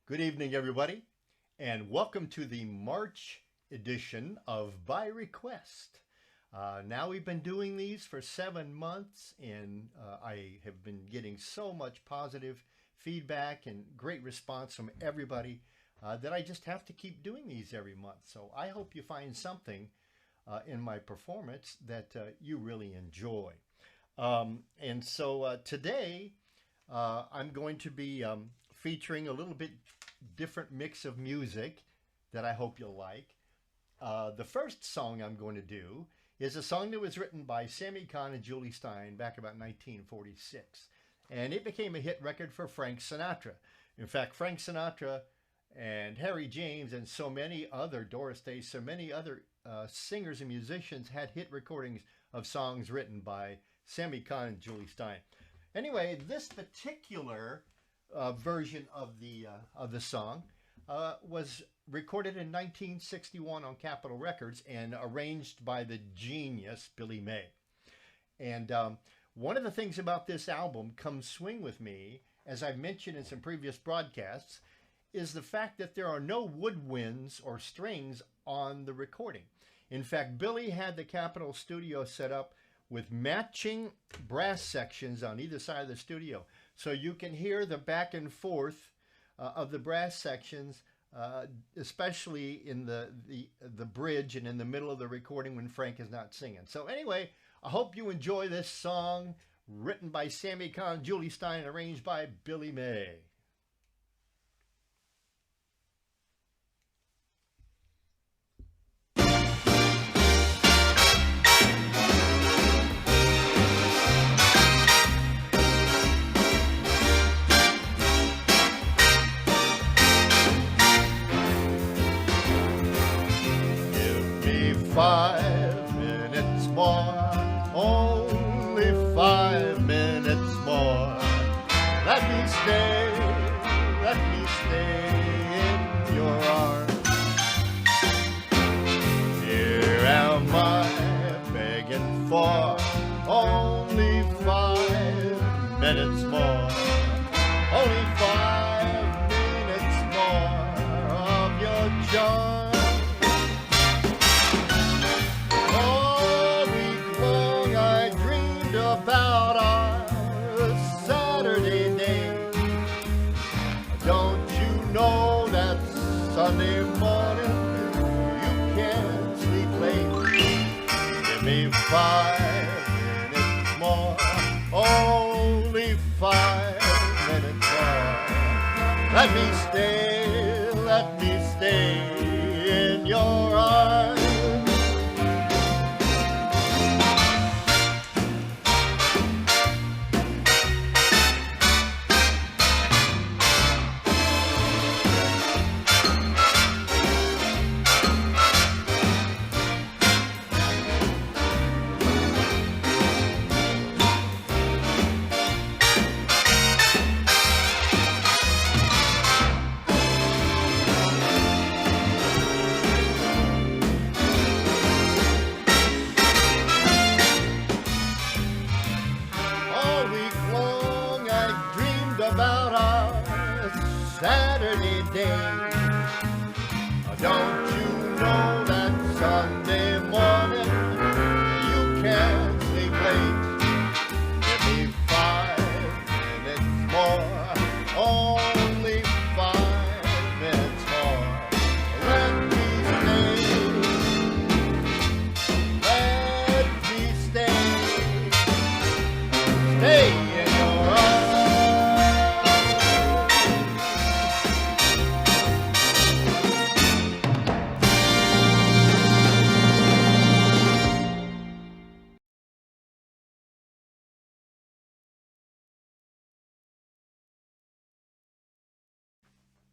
Good evening, everybody, and welcome to the March edition of By Request. Now we've been doing these for 7 months, and I have been getting so much positive feedback and great response from everybody that I just have to keep doing these every month. So I hope you find something in my performance that you really enjoy. Today I'm going to be featuring a little bit different mix of music that I hope you'll like. The first song I'm going to do is a song that was written by Sammy Cahn and Julie Stein back about 1946. And it became a hit record for Frank Sinatra. In fact, Frank Sinatra and Harry James and so many other, Doris Day, so many other singers and musicians had hit recordings of songs written by Sammy Cahn and Julie Stein. Anyway, this particular version of the song was recorded in 1961 on Capitol Records and arranged by the genius Billy May. And one of the things about this album, Come Swing With Me, as I've mentioned in some previous broadcasts, is the fact that there are no woodwinds or strings on the recording. In fact, Billy had the Capitol studio set up with matching brass sections on either side of the studio. So you can hear the back and forth of the brass sections, especially in the bridge and in the middle of the recording when Frank is not singing. So anyway, I hope you enjoy this song written by Sammy Cahn, Julie Stein, and arranged by Billy May. Give me 5 minutes more, only 5 minutes more. Let me stay in your arms. Here am I begging for only 5 minutes more, only 5 minutes more of your charm. About our Saturday day. Don't you know that Sunday morning you can't sleep late? Give me 5 minutes more, only 5 minutes more. Let me stay in your arms. About our Saturday day. Don't you know that Sunday morning you can't sleep late? Give me 5 minutes more, only 5 minutes more. Let me stay in your arms.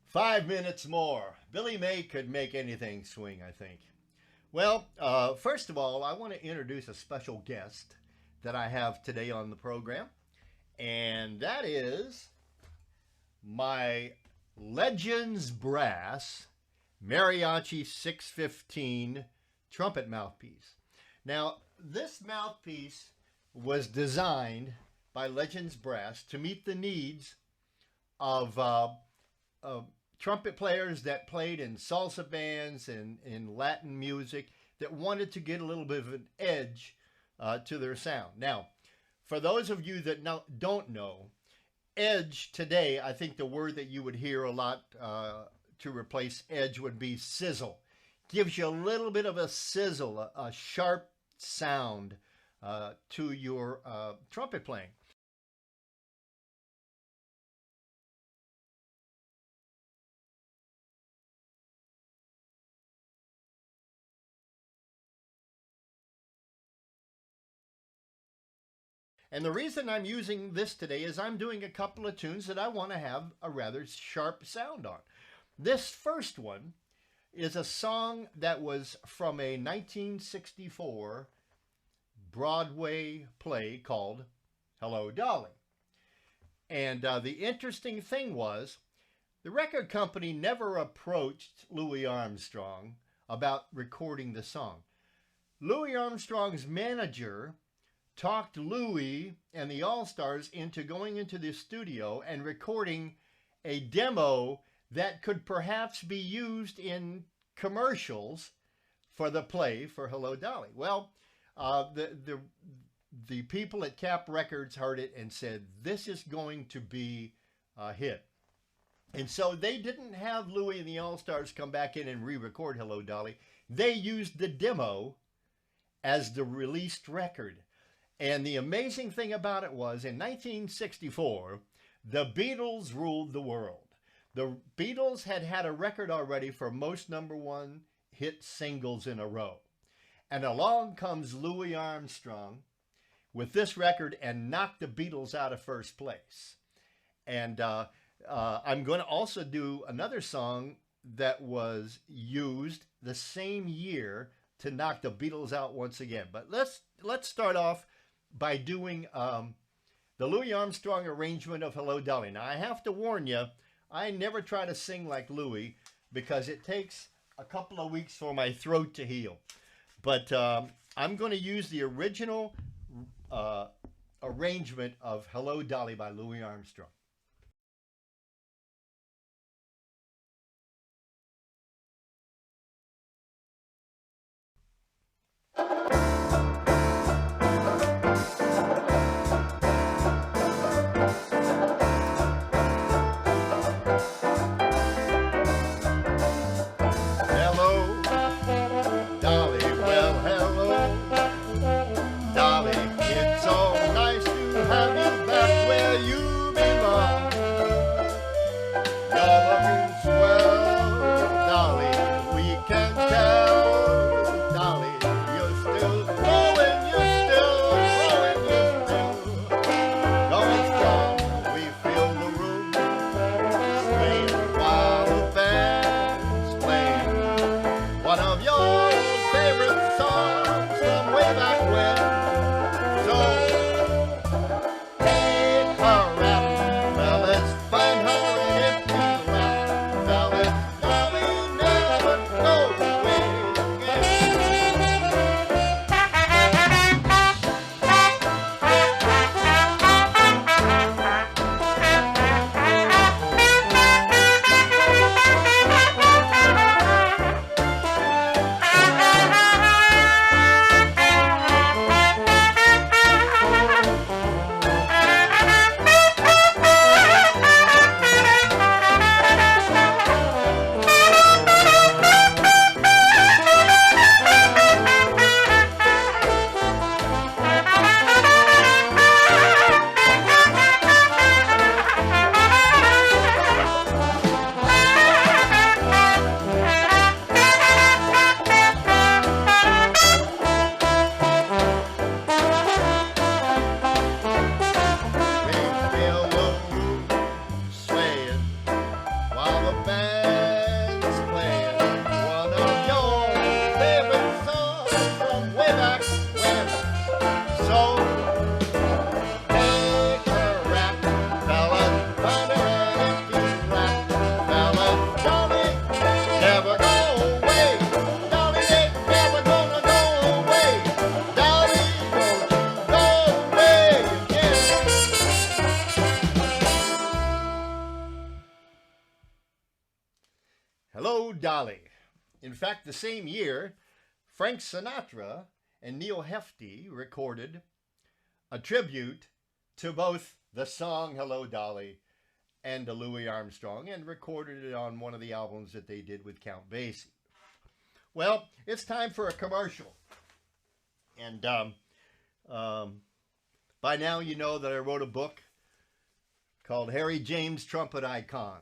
5 minutes more. Billy May could make anything swing, I think. Well, first of all, I want to introduce a special guest that I have today on the program, and that is my Legends Brass Mariachi 615 trumpet mouthpiece. Now, this mouthpiece was designed by Legends Brass to meet the needs of trumpet players that played in salsa bands and in Latin music that wanted to get a little bit of an edge to their sound. Now, for those of you that don't know, edge today, I think the word that you would hear a lot to replace edge would be sizzle. Gives you a little bit of a sizzle, a sharp sound to your trumpet playing. And the reason I'm using this today is I'm doing a couple of tunes that I want to have a rather sharp sound on. This first one is a song that was from a 1964 Broadway play called Hello, Dolly. And the interesting thing was the record company never approached Louis Armstrong about recording the song. Louis Armstrong's manager talked Louis and the All-Stars into going into the studio and recording a demo that could perhaps be used in commercials for the play for Hello, Dolly. Well, the people at Cap Records heard it and said, this is going to be a hit. And so they didn't have Louis and the All-Stars come back in and re-record Hello, Dolly. They used the demo as the released record. And the amazing thing about it was, in 1964, the Beatles ruled the world. The Beatles had had a record already for most #1 hit singles in a row. And along comes Louis Armstrong with this record and knocked the Beatles out of first place. And I'm going to also do another song that was used the same year to knock the Beatles out once again. But let's start off by doing the Louis Armstrong arrangement of Hello, Dolly. Now, I have to warn you, I never try to sing like Louis because it takes a couple of weeks for my throat to heal. But I'm going to use the original arrangement of Hello, Dolly by Louis Armstrong. Can tell, Dolly, you're still Dolly. In fact, the same year, Frank Sinatra and Neil Hefti recorded a tribute to both the song Hello Dolly and to Louis Armstrong, and recorded it on one of the albums that they did with Count Basie. Well, it's time for a commercial. And by now you know that I wrote a book called Harry James Trumpet Icon.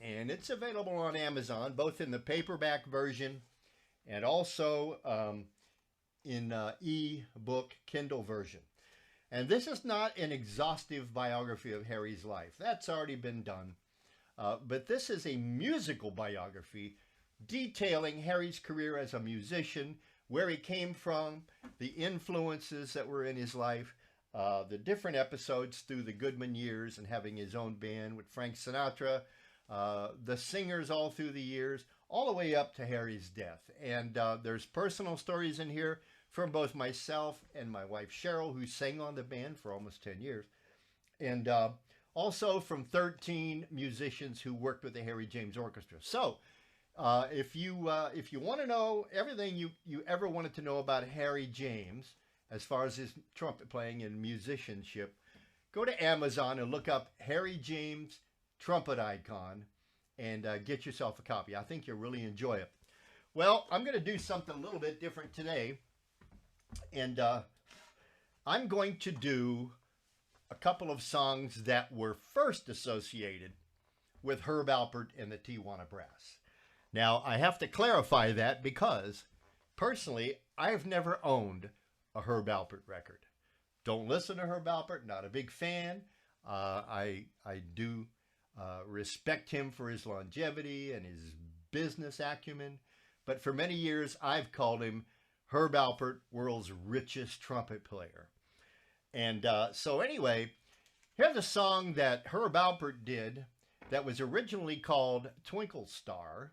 And it's available on Amazon, both in the paperback version and also in e-book Kindle version. And this is not an exhaustive biography of Harry's life. That's already been done. But this is a musical biography detailing Harry's career as a musician, where he came from, the influences that were in his life, the different episodes through the Goodman years and having his own band with Frank Sinatra, the singers all through the years, all the way up to Harry's death. And there's personal stories in here from both myself and my wife Cheryl, who sang on the band for almost 10 years. And also from 13 musicians who worked with the Harry James Orchestra. So if you want to know everything you ever wanted to know about Harry James, as far as his trumpet playing and musicianship, go to Amazon and look up Harry James Trumpet Icon and get yourself a copy. I think you'll really enjoy it. Well, I'm going to do something a little bit different today. And I'm going to do a couple of songs that were first associated with Herb Alpert and the Tijuana Brass. Now, I have to clarify that because, personally, I've never owned a Herb Alpert record. Don't listen to Herb Alpert, not a big fan. I do respect him for his longevity and his business acumen, but for many years, I've called him Herb Alpert, world's richest trumpet player. And so anyway, here's a song that Herb Alpert did that was originally called Twinkle Star,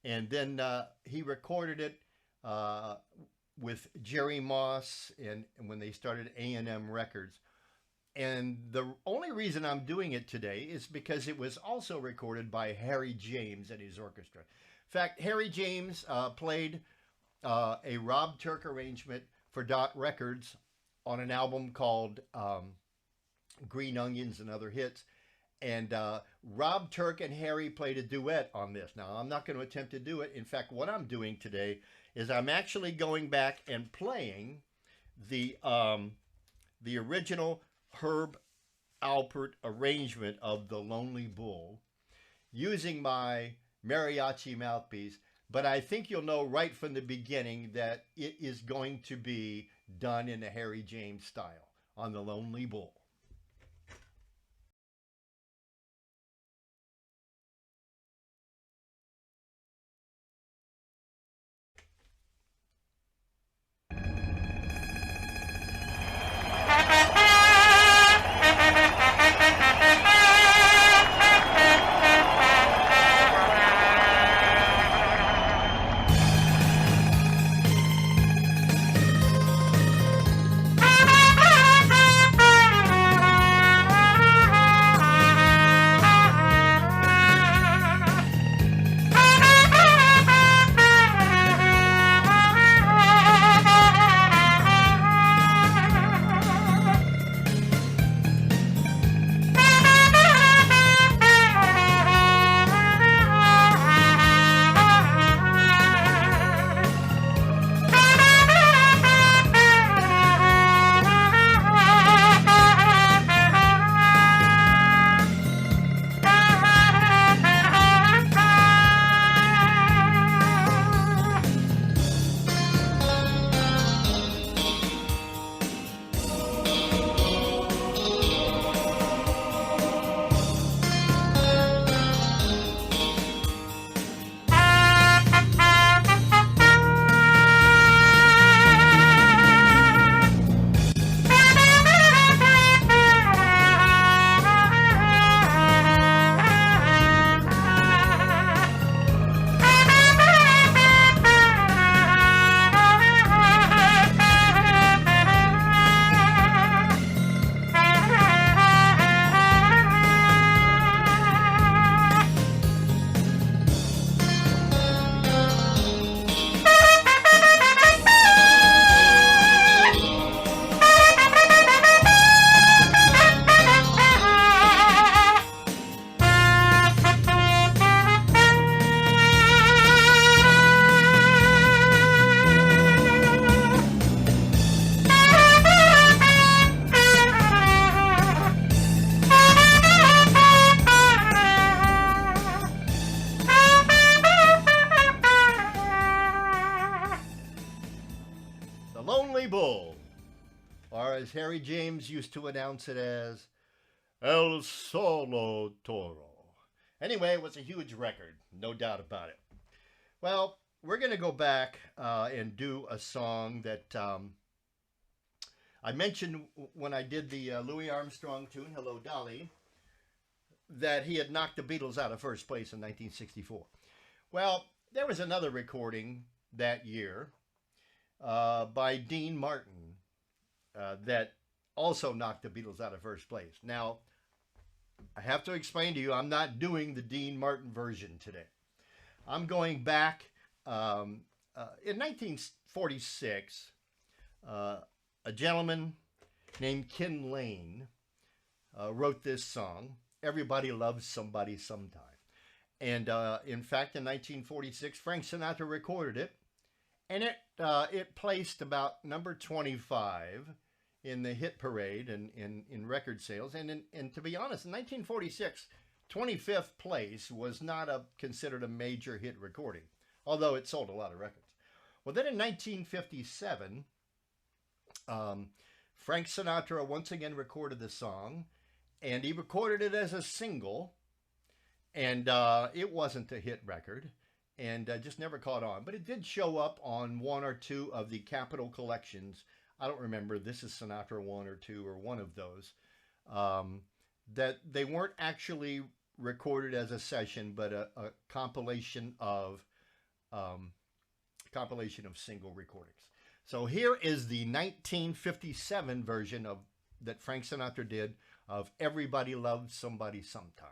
and then he recorded it with Jerry Moss and when they started A&M Records. And the only reason I'm doing it today is because it was also recorded by Harry James and his orchestra. In fact, Harry James played a Rob Turk arrangement for Dot Records on an album called Green Onions and Other Hits. And Rob Turk and Harry played a duet on this. Now, I'm not going to attempt to do it. In fact, what I'm doing today is I'm actually going back and playing the original Herb Alpert arrangement of The Lonely Bull using my mariachi mouthpiece. But I think you'll know right from the beginning that it is going to be done in the Harry James style on The Lonely Bull. as Harry James used to announce it as El Solo Toro. Anyway, it was a huge record, no doubt about it. Well, we're going to go back and do a song that I mentioned when I did the Louis Armstrong tune, Hello, Dolly, that he had knocked the Beatles out of first place in 1964. Well, there was another recording that year by Dean Martin that also knocked the Beatles out of first place. Now, I have to explain to you, I'm not doing the Dean Martin version today. I'm going back in 1946. A gentleman named Ken Lane wrote this song, Everybody Loves Somebody Sometime. And in fact, in 1946, Frank Sinatra recorded it, and it placed about number 25 in the hit parade and in record sales. And to be honest, in 1946, 25th place was not considered a major hit recording, although it sold a lot of records. Well, then in 1957, Frank Sinatra once again recorded the song, and he recorded it as a single, and it wasn't a hit record, and just never caught on. But it did show up on one or two of the Capitol collections. I don't remember, This is Sinatra 1 or 2 or one of those, that they weren't actually recorded as a session, but a compilation of single recordings. So here is the 1957 version that Frank Sinatra did of Everybody Loves Somebody Sometime.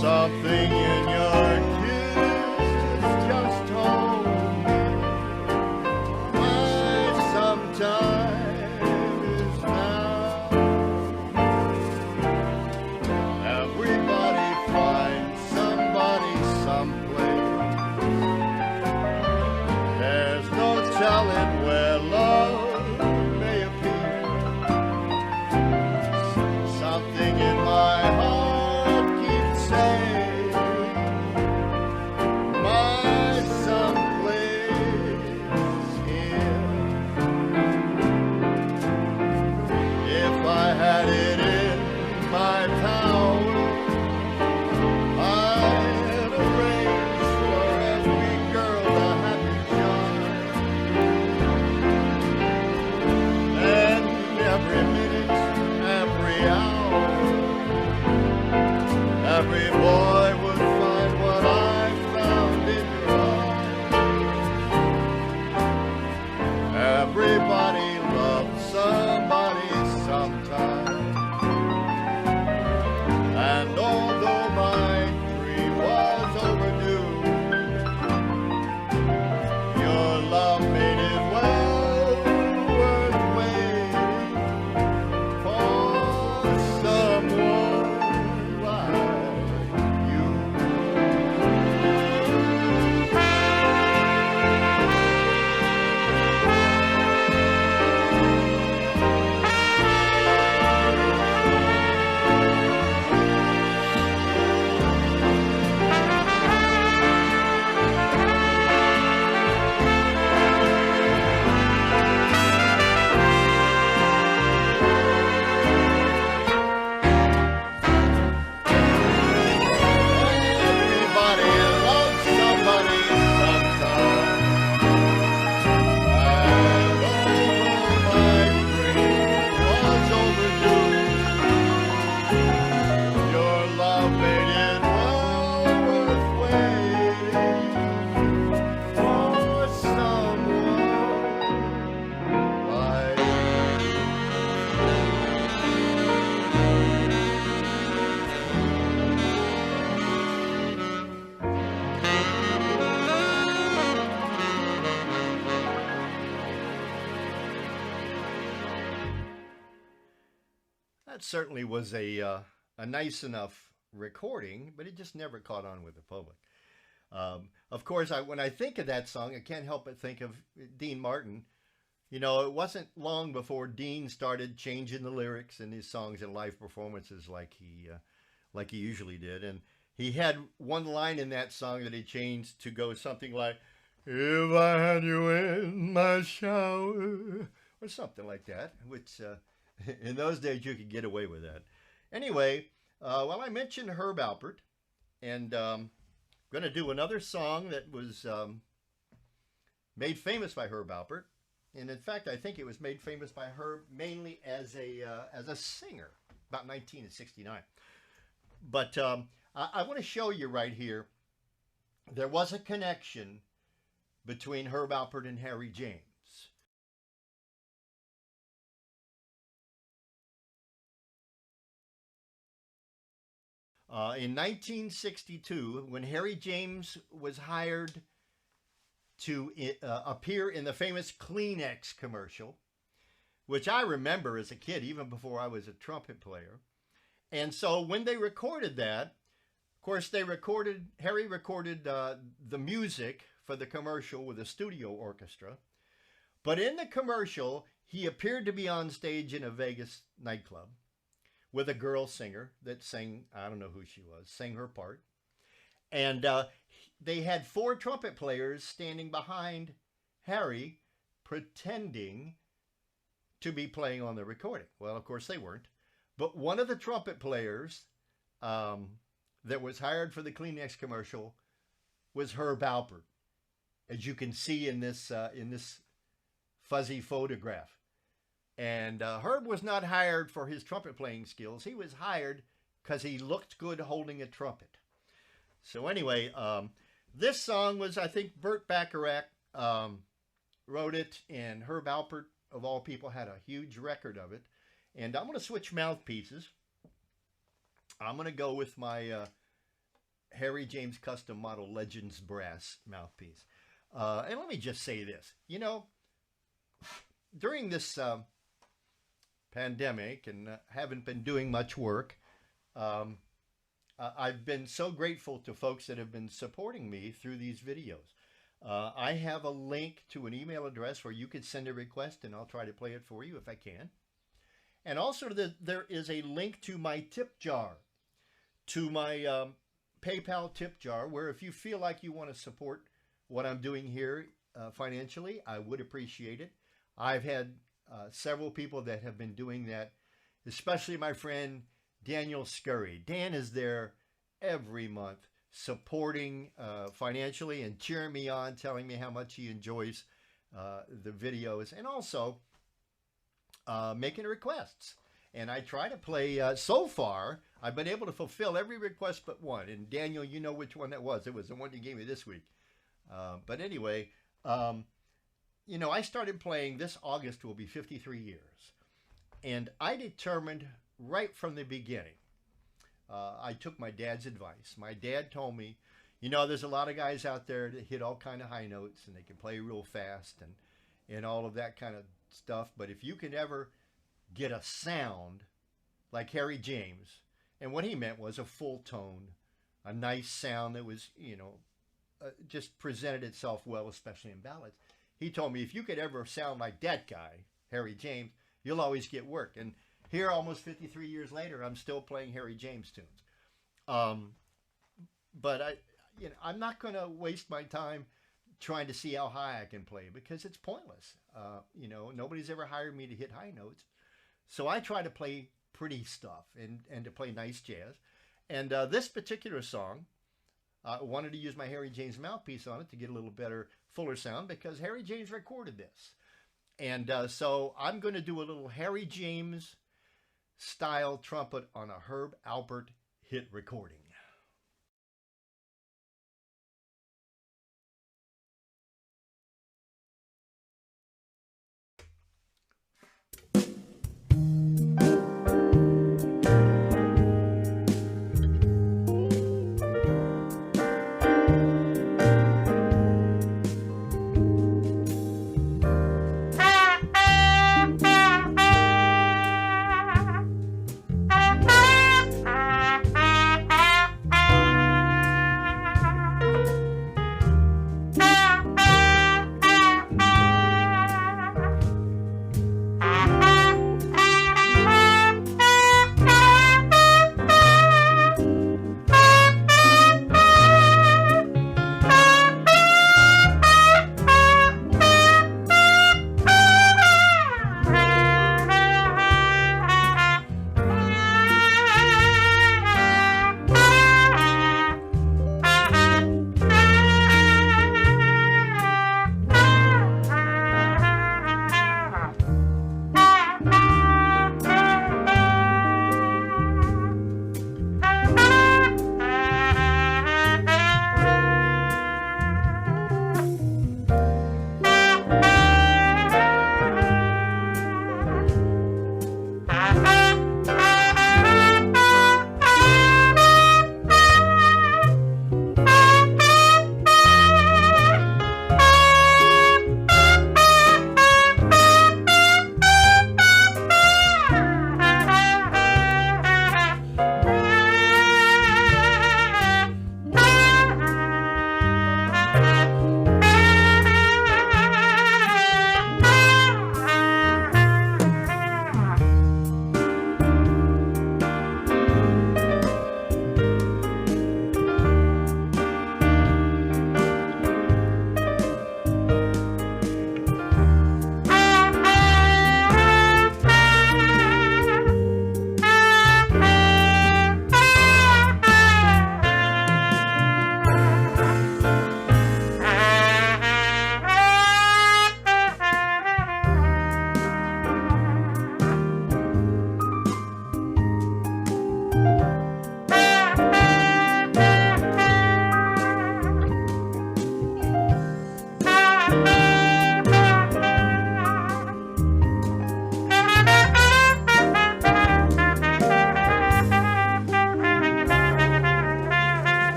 Something in your That certainly was a nice enough recording, but it just never caught on with the public. Of course, when I think of that song, I can't help but think of Dean Martin. You know, it wasn't long before Dean started changing the lyrics in his songs and live performances like he usually did. And he had one line in that song that he changed to go something like, "If I had you in my shower," or something like that, which in those days you could get away with that. Anyway, well, I mentioned Herb Alpert, and going to do another song that was made famous by Herb Alpert. And in fact, I think it was made famous by Herb mainly as a singer, about 1969. But I want to show you right here, there was a connection between Herb Alpert and Harry James. In 1962, when Harry James was hired to appear in the famous Kleenex commercial, which I remember as a kid, even before I was a trumpet player. And so when they recorded that, of course, Harry recorded the music for the commercial with a studio orchestra. But in the commercial, he appeared to be on stage in a Vegas nightclub with a girl singer that sang, I don't know who she was, sang her part. And they had 4 trumpet players standing behind Harry pretending to be playing on the recording. Well, of course they weren't. But one of the trumpet players that was hired for the Kleenex commercial was Herb Alpert, as you can see in this fuzzy photograph. And Herb was not hired for his trumpet playing skills. He was hired because he looked good holding a trumpet. So anyway, this song was, I think, Burt Bacharach wrote it, and Herb Alpert, of all people, had a huge record of it. And I'm going to switch mouthpieces. I'm going to go with my Harry James custom model Legends Brass mouthpiece. And let me just say this. You know, during this pandemic, and haven't been doing much work, I've been so grateful to folks that have been supporting me through these videos. I have a link to an email address where you could send a request, and I'll try to play it for you if I can. And also there is a link to my tip jar, to my PayPal tip jar, where if you feel like you want to support what I'm doing here financially, I would appreciate it. I've had several people that have been doing that, especially my friend Daniel Scuiry. Dan is there every month supporting financially and cheering me on, telling me how much he enjoys the videos, and also making requests. And I try to play, so far, I've been able to fulfill every request but one. And Daniel, you know which one that was. It was the one you gave me this week. But anyway, you know, I started playing, this August will be 53 years. And I determined right from the beginning, I took my dad's advice. My dad told me, you know, there's a lot of guys out there that hit all kind of high notes and they can play real fast and all of that kind of stuff. But if you can ever get a sound like Harry James, and what he meant was a full tone, a nice sound that was, you know, just presented itself well, especially in ballads. He told me, if you could ever sound like that guy, Harry James, you'll always get work. And here, almost 53 years later, I'm still playing Harry James tunes. But I'm not going to waste my time trying to see how high I can play, because it's pointless. You know, nobody's ever hired me to hit high notes. So I try to play pretty stuff and to play nice jazz. And this particular song, I wanted to use my Harry James mouthpiece on it to get a little better, fuller sound, because Harry James recorded this. And so I'm going to do a little Harry James style trumpet on a Herb Alpert hit recording.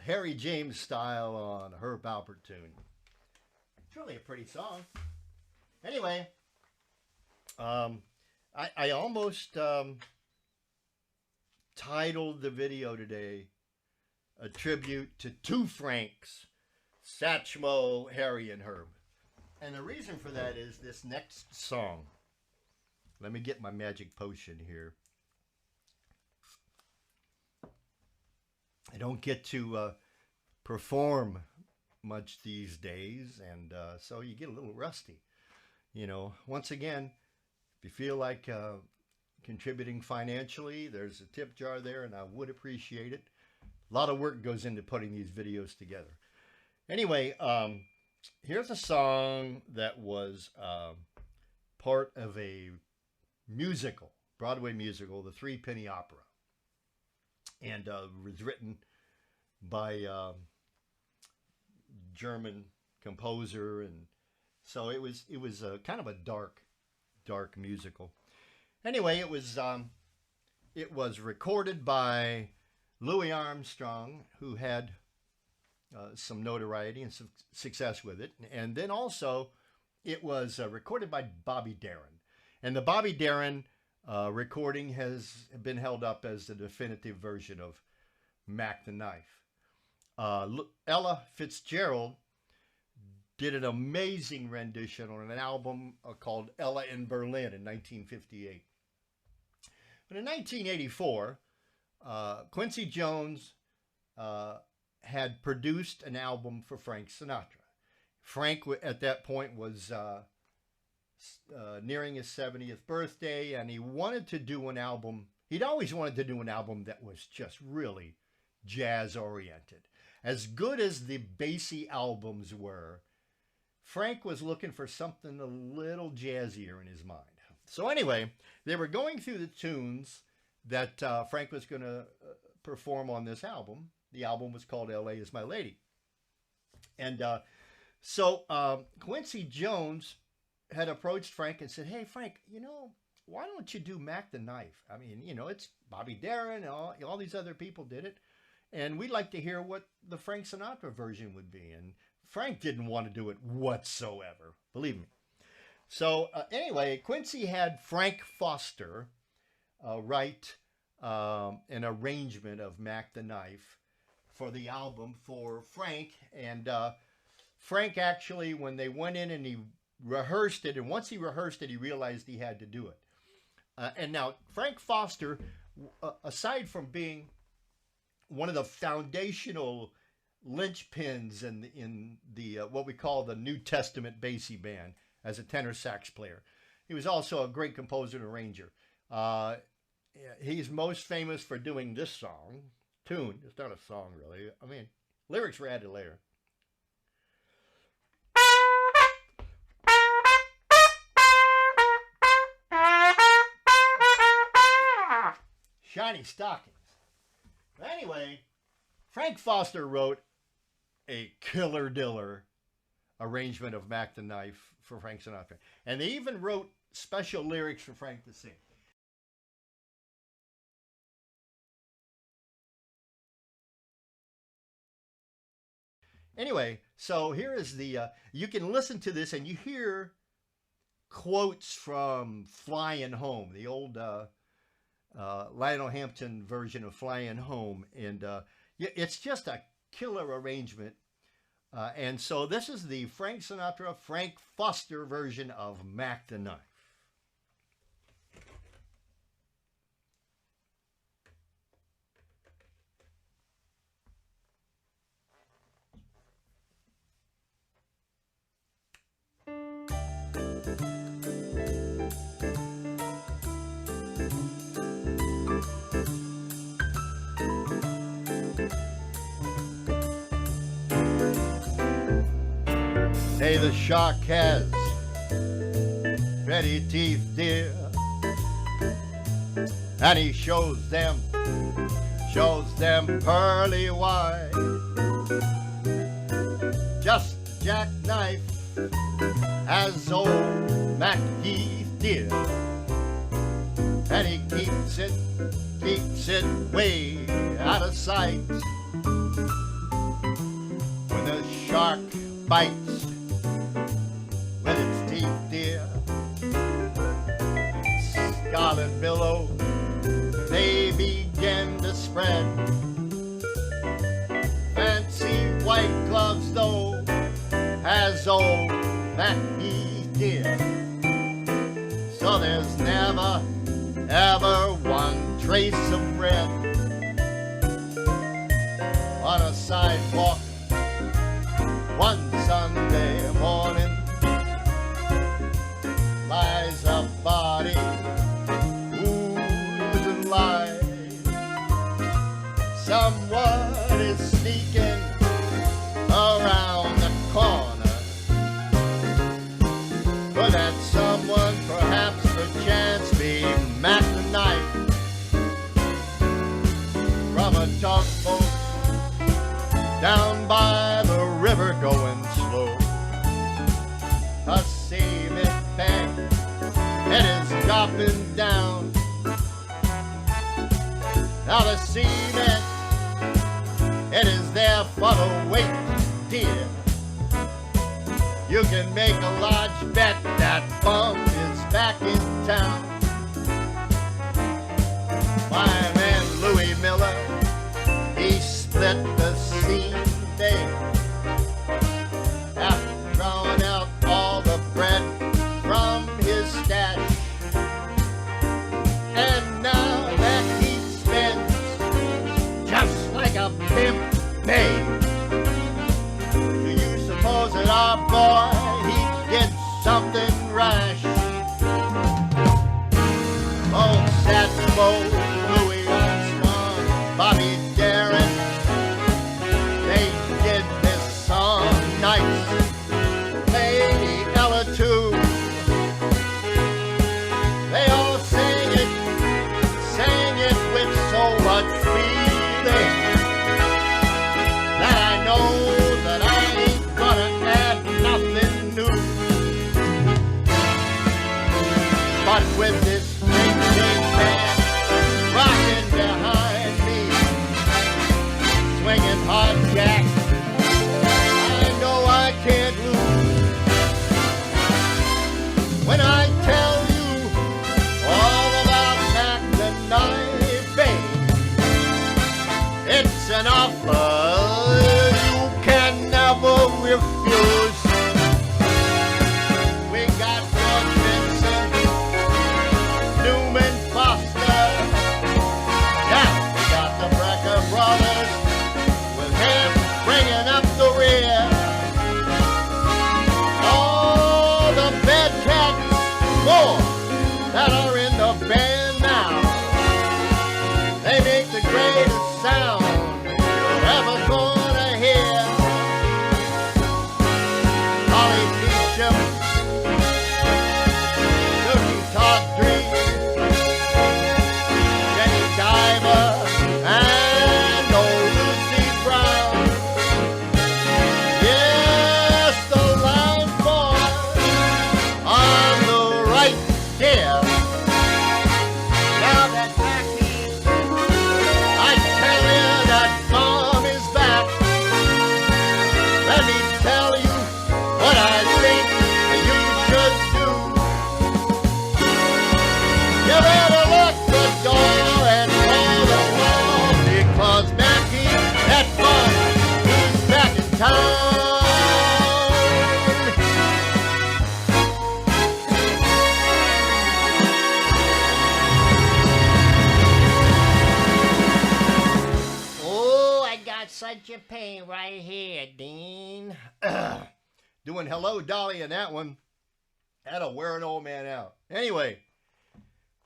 Harry James style on Herb Alpert tune. It's really a pretty song. Anyway, I almost titled the video today a tribute to two Franks, Satchmo, Harry, and Herb. And the reason for that is this next song. Let me get my magic potion here. I don't get to perform much these days, and so you get a little rusty. You know, once again, if you feel like contributing financially, there's a tip jar there, and I would appreciate it. A lot of work goes into putting these videos together. Anyway, here's a song that was part of a musical, Broadway musical, the Three Penny Opera. And was written by German composer, and so it was kind of a dark musical. Anyway, it was recorded by Louis Armstrong, who had some notoriety and some success with it, and then also it was recorded by Bobby Darin, and the Bobby Darin recording has been held up as the definitive version of Mac the Knife. Ella Fitzgerald did an amazing rendition on an album called Ella in Berlin in 1958. But in 1984, Quincy Jones had produced an album for Frank Sinatra. Frank at that point was nearing his 70th birthday, and he wanted to do an album. He'd always wanted to do an album that was just really jazz oriented. As good as the bassy albums were, Frank was looking for something a little jazzier in his mind. So anyway, they were going through the tunes that Frank was going to perform on this album. The album was called L.A. Is My Lady. And so Quincy Jones had approached Frank and said, "Hey, Frank, you know, why don't you do Mac the Knife? I mean, you know, it's Bobby Darin, all these other people did it, and we'd like to hear what the Frank Sinatra version would be." And Frank didn't want to do it whatsoever, believe me. So anyway, Quincy had Frank Foster write an arrangement of Mac the Knife for the album for Frank, and Frank actually, when they went in and he rehearsed it, and once he rehearsed it, he realized he had to do it. And now Frank Foster, aside from being one of the foundational linchpins in the what we call the New Testament Basie Band as a tenor sax player, he was also a great composer and arranger. He's most famous for doing this tune. It's not a song really. I mean, lyrics were added later. Shiny stockings. But anyway, Frank Foster wrote a killer diller arrangement of Mac the Knife for Frank Sinatra. And they even wrote special lyrics for Frank to sing. Anyway, so here is the, you can listen to this and you hear quotes from Flying Home, the old Lionel Hampton version of Flying Home. And it's just a killer arrangement. And so this is the Frank Sinatra, Frank Foster version of Mac the Knife. Hey, the shark has pretty teeth, dear, and he shows them pearly white. Just jackknife as old Mac Heath did, and he keeps it way out of sight. When the shark bites with its teeth, dear, scarlet billows, they begin to spread. Fancy white gloves, though, as old that he did. So there's never, ever one trace of red on a sidewalk one Sunday morning. Lies a body oozing life. Someone is sneaking around the corner. Could that someone perhaps perchance be Mac the Knife from a tugboat down by the river going slow? A cement bank, it is dropping down. Now the cement, it is there for the weight, dear. You can make a large bet that bum is back in town. My man Louis Miller, he split the seam day after drawing out all the bread from his stash. And now that he spends just like a pimp may. Do you suppose that our boy, he did something rash? Old Satchmo, Louis Armstrong, Bobby Darin, they did this song nice. Lady Ella too. They all sang it with so much feeling that I know that I ain't gonna add nothing new. But with this big band rocking behind me, swinging hard jack, I know I can't lose. When I tell you all about Mac the Knife, babe, it's an offer you can never refuse. We got George Vincent, Newman Foster, yeah, we got the Brecker brothers, with him bringing up the rear. All the bed cats, more, that are in the band now, they make the greatest sound you're ever gonna hear. Dolly Beecham, Cookie Tawdry, Jenny Diver, and old Lucy Brown. Yes, the loud boys on the right there. Now that Jackie, I tell you that Tom is back. Let me tell you what I think you should do. You better lock the door and call the law, because Mackie, that bum, he's back in town. Oh, I got such a pain right here, Dean. Doing Hello, Dolly in that one. That'll wear an old man out. Anyway,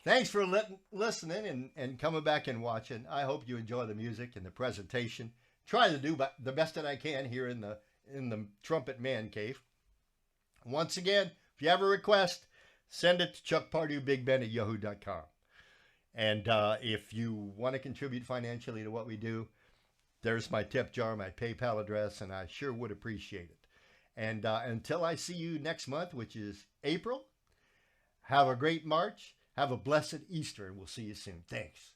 thanks for listening and coming back and watching. I hope you enjoy the music and the presentation. Try to do the best that I can here in the Trumpet Man Cave. Once again, if you have a request, send it to chuckparduebigband@yahoo.com. And if you want to contribute financially to what we do, there's my tip jar, my PayPal address, and I sure would appreciate it. And until I see you next month, which is April, have a great March. Have a blessed Easter, and we'll see you soon. Thanks.